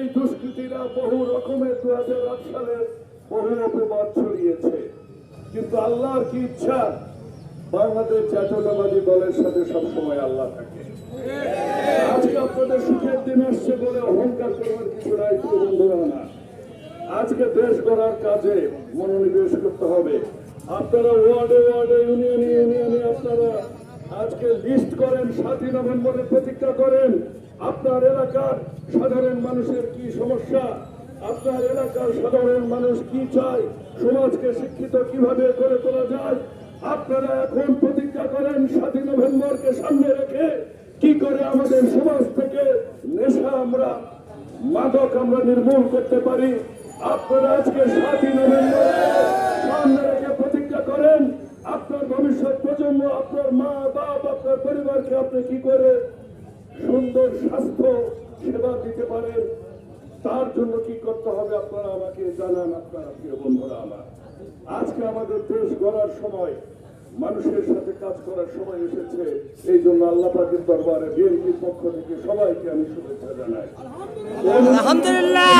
এই দুষ্কৃতীরা বহু রকমের 2008 সালে বহু অপবাদ ছড়িয়েছে, কিন্তু আল্লাহর কি ইচ্ছা, বাংলাদেশ জাতীয়তাবাদী দলের সাথে সবসময় আল্লাহ থাকে। আজকে আপনাদের সুখের দিন আসছে বলে অহংকার করবার কিছু নাই, বন্ধুরা না। আজকে দেশ গড়ার কাজে মনোনিবেশ করতে হবে। আপনারা ওয়ার্ডে ওয়ার্ডে, ইউনিয়নে ইউনিয়নে আপনারা আজকে লিস্ট করেন, 7ই নভেম্বরে প্রতিজ্ঞা করেন আপনার এলাকার সাধারণ মানুষের কি সমস্যা, আপনার এলাকার সাধারণ মানুষ কি চায়, সমাজকে শিক্ষিত কিভাবে করে তোলা যায়। আপনারা এখন প্রতিজ্ঞা করেন 7ই নভেম্বরকে সামনে রেখে কি করে আমাদের সমাজ থেকে নেশা আমরা, মাদক আমরা নির্মূল করতে পারি। আপনারা আজকে 7ই নভেম্বর সামনে রেখে প্রতিজ্ঞা করেন আপনার ভবিষ্যৎ প্রজন্ম, আপনার মা বাপ, আপনার পরিবারকে আপনি কি করে সুন্দর স্বাস্থ্য সেবা দিতে পারেন, তার জন্য কি করতে হবে আপনারা আমাকে জানান। আপনারা প্রিয় বন্ধুরা আমার, আজকে আমাদের দেশ গড়ার সময়, মানুষের সাথে কাজ করার সময় এসেছে। এই জন্য আল্লাহ পাকের দরবারে বিএনপির পক্ষ থেকে সবাইকে আমি শুভেচ্ছা জানাই। আলহামদুলিল্লাহ।